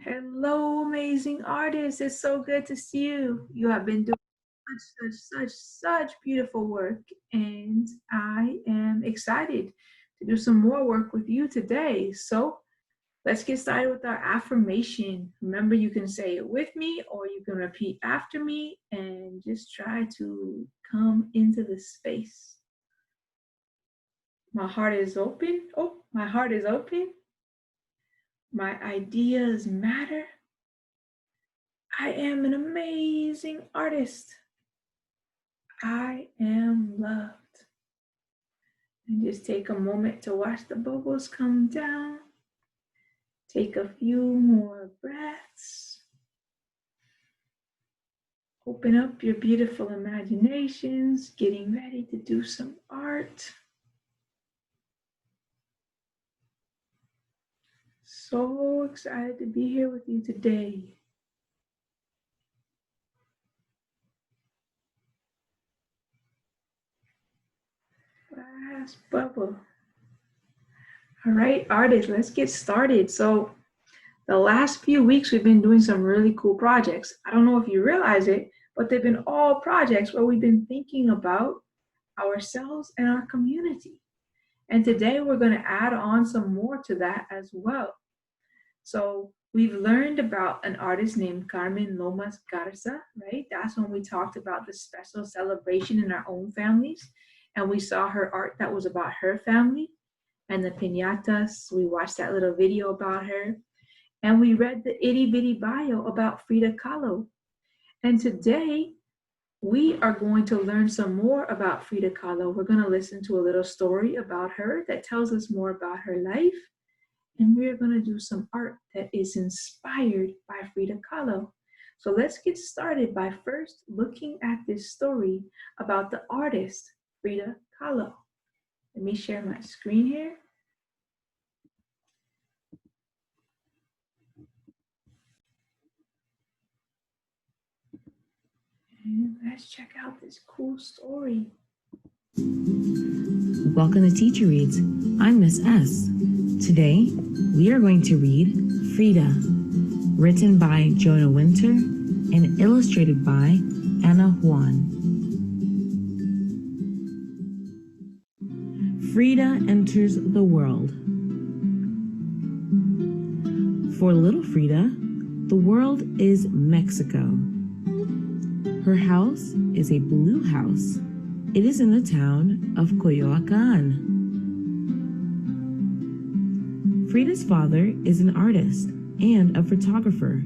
Hello, amazing artist. It's so good to see you. You have been doing such beautiful work, and I am excited to do some more work with you today. So let's get started with our affirmation. Remember, you can say it with me or you can repeat after me and just try to come into the space. My heart is open. Oh, my heart is open. My ideas matter. I am an amazing artist. I am loved. And just take a moment to watch the bubbles come down. Take a few more breaths. Open up your beautiful imaginations, getting ready to do some art. So excited to be here with you today. Last bubble. All right, artists, let's get started. So the last few weeks, we've been doing some really cool projects. I don't know if you realize it, but they've been all projects where we've been thinking about ourselves and our community. And today we're going to add on some more to that as well. So we've learned about an artist named Carmen Lomas Garza, right? That's when we talked about the special celebration in our own families. And we saw her art that was about her family and the piñatas. We watched that little video about her. And we read the itty bitty bio about Frida Kahlo. And today we are going to learn some more about Frida Kahlo. We're going to listen to a little story about her that tells us more about her life. And we're going to do some art that is inspired by Frida Kahlo. So let's get started by first looking at this story about the artist Frida Kahlo. Let me share my screen here. And let's check out this cool story. Welcome to Teacher Reads. I'm Miss S. Today, we are going to read Frida, written by Jonah Winter and illustrated by Anna Juan. Frida enters the world. For little Frida, the world is Mexico. Her house is a blue house. It is in the town of Coyoacán. Frida's father is an artist and a photographer.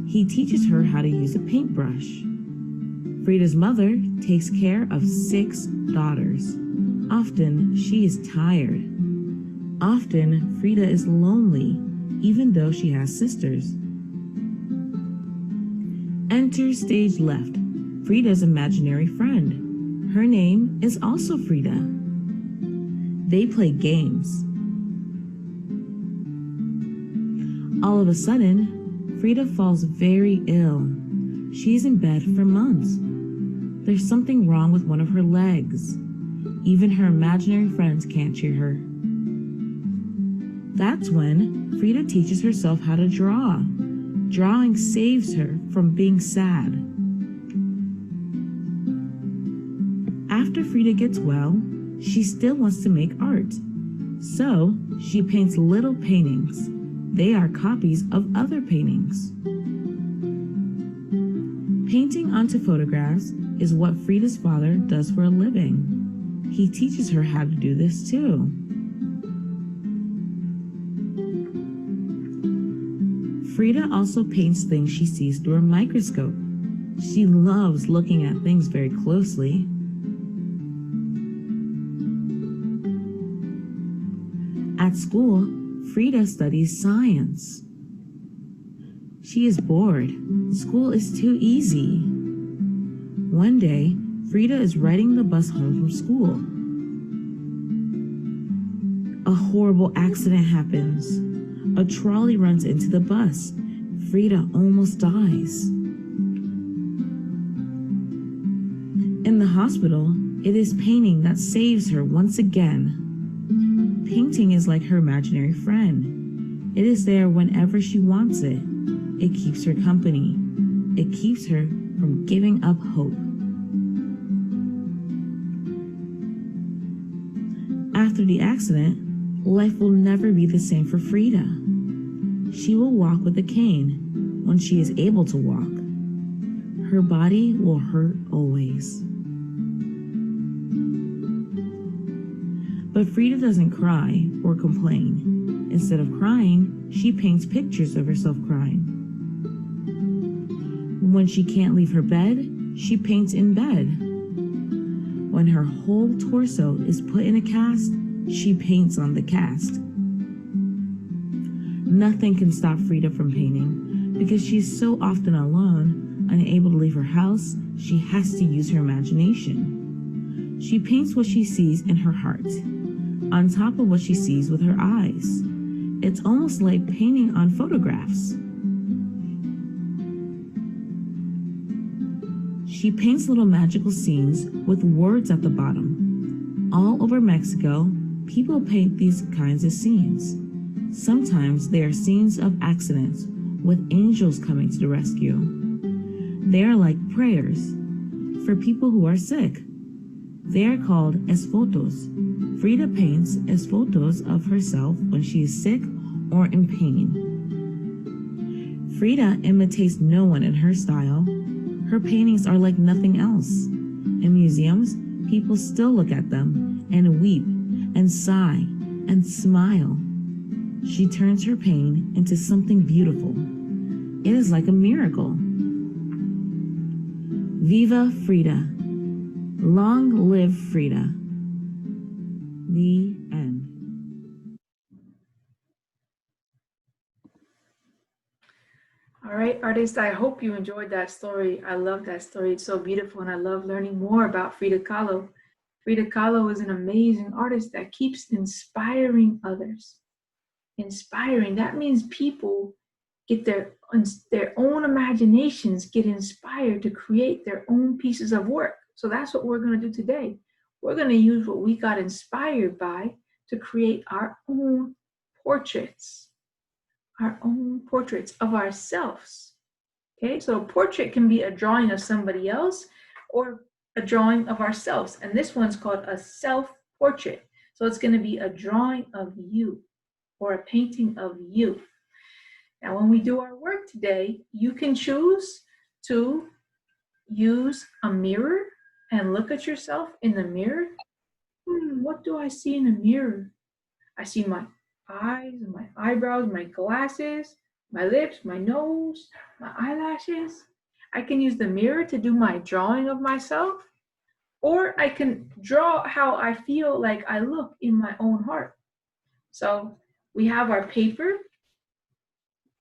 He teaches her how to use a paintbrush. Frida's mother takes care of 6 daughters. Often, she is tired. Often, Frida is lonely, even though she has sisters. Enter stage left, Frida's imaginary friend. Her name is also Frida. They play games. All of a sudden, Frida falls very ill. She's in bed for months. There's something wrong with one of her legs. Even her imaginary friends can't cheer her. That's when Frida teaches herself how to draw. Drawing saves her from being sad. After Frida gets well, she still wants to make art. So she paints little paintings. They are copies of other paintings. Painting onto photographs is what Frida's father does for a living. He teaches her how to do this too. Frida also paints things she sees through a microscope. She loves looking at things very closely. At school, Frida studies science. She is bored. School is too easy. One day, Frida is riding the bus home from school. A horrible accident happens. A trolley runs into the bus. Frida almost dies. In the hospital, it is painting that saves her once again. Painting is like her imaginary friend. It is there whenever she wants it. It keeps her company. It keeps her from giving up hope. After the accident, life will never be the same for Frida. She will walk with a cane when she is able to walk. Her body will hurt always. But Frida doesn't cry or complain. Instead of crying, she paints pictures of herself crying. When she can't leave her bed, she paints in bed. When her whole torso is put in a cast, she paints on the cast. Nothing can stop Frida from painting because she's so often alone, unable to leave her house. She has to use her imagination. She paints what she sees in her heart, on top of what she sees with her eyes. It's almost like painting on photographs. She paints little magical scenes with words at the bottom. All over Mexico, people paint these kinds of scenes. Sometimes they are scenes of accidents with angels coming to the rescue. They are like prayers for people who are sick. They are called esfotos. Frida paints esfotos of herself when she is sick or in pain. Frida imitates no one in her style. Her paintings are like nothing else. In museums, people still look at them and weep and sigh and smile. She turns her pain into something beautiful. It is like a miracle. Viva Frida! Long live Frida! The end. All right, artists, I hope you enjoyed that story. I love that story. It's so beautiful, and I love learning more about Frida Kahlo. Frida Kahlo is an amazing artist that keeps inspiring others. Inspiring, that means people get their own imaginations, get inspired to create their own pieces of work. So that's what we're going to do today. We're going to use what we got inspired by to create our own portraits of ourselves. Okay, so a portrait can be a drawing of somebody else or a drawing of ourselves. And this one's called a self-portrait. So it's going to be a drawing of you or a painting of you. Now, when we do our work today, you can choose to use a mirror and look at yourself in the mirror. What do I see in the mirror? I see my eyes, my eyebrows, my glasses, my lips, my nose, my eyelashes. I can use the mirror to do my drawing of myself, or I can draw how I feel like I look in my own heart. So we have our paper.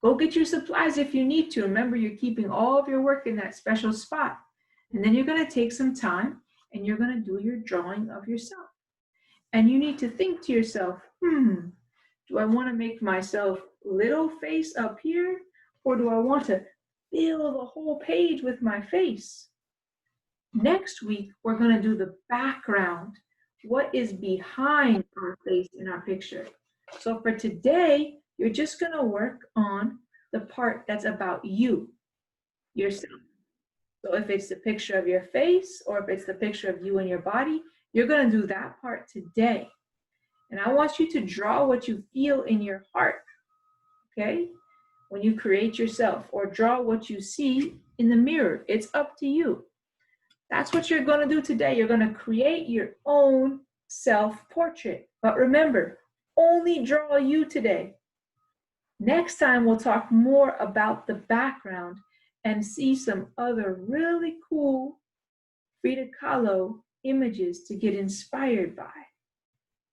Go get your supplies if you need to. Remember, you're keeping all of your work in that special spot. And then you're going to take some time and you're going to do your drawing of yourself. And you need to think to yourself, do I want to make myself little face up here, or do I want to fill the whole page with my face? Next week, we're going to do the background. What is behind our face in our picture? So for today, you're just going to work on the part that's about you, yourself. So if it's the picture of your face, or if it's the picture of you and your body, you're going to do that part today. And I want you to draw what you feel in your heart, okay? When you create yourself, or draw what you see in the mirror. It's up to you. That's what you're going to do today. You're going to create your own self-portrait. But remember, only draw you today. Next time, we'll talk more about the background and see some other really cool Frida Kahlo images to get inspired by,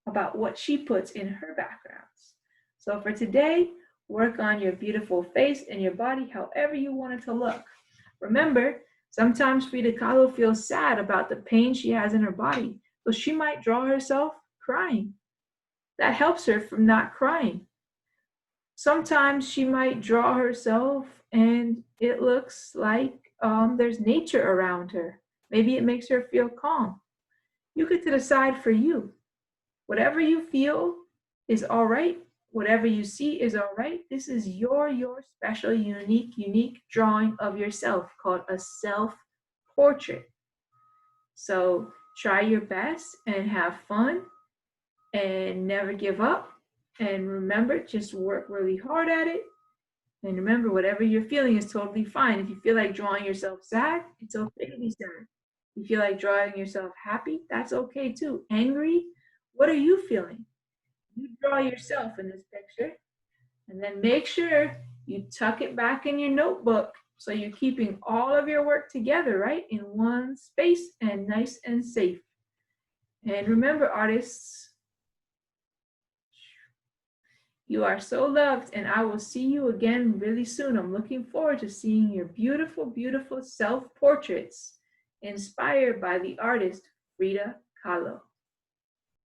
about what she puts in her backgrounds. So for today, work on your beautiful face and your body however you want it to look. Remember, sometimes Frida Kahlo feels sad about the pain she has in her body, so she might draw herself crying. That helps her from not crying. Sometimes she might draw herself and it looks like there's nature around her. Maybe it makes her feel calm. You get to decide for you. Whatever you feel is all right. whatever you see is all right. This is your special, unique drawing of yourself called a self-portrait. So try your best and have fun and never give up. And remember, just work really hard at it. And remember, whatever you're feeling is totally fine. If you feel like drawing yourself sad, it's okay to be sad. If you feel like drawing yourself happy, that's okay too. Angry, what are you feeling? You draw yourself in this picture, and then make sure you tuck it back in your notebook so you're keeping all of your work together, right? In one space and nice and safe. And remember, artists, you are so loved, and I will see you again really soon. I'm looking forward to seeing your beautiful self portraits inspired by the artist Frida Kahlo.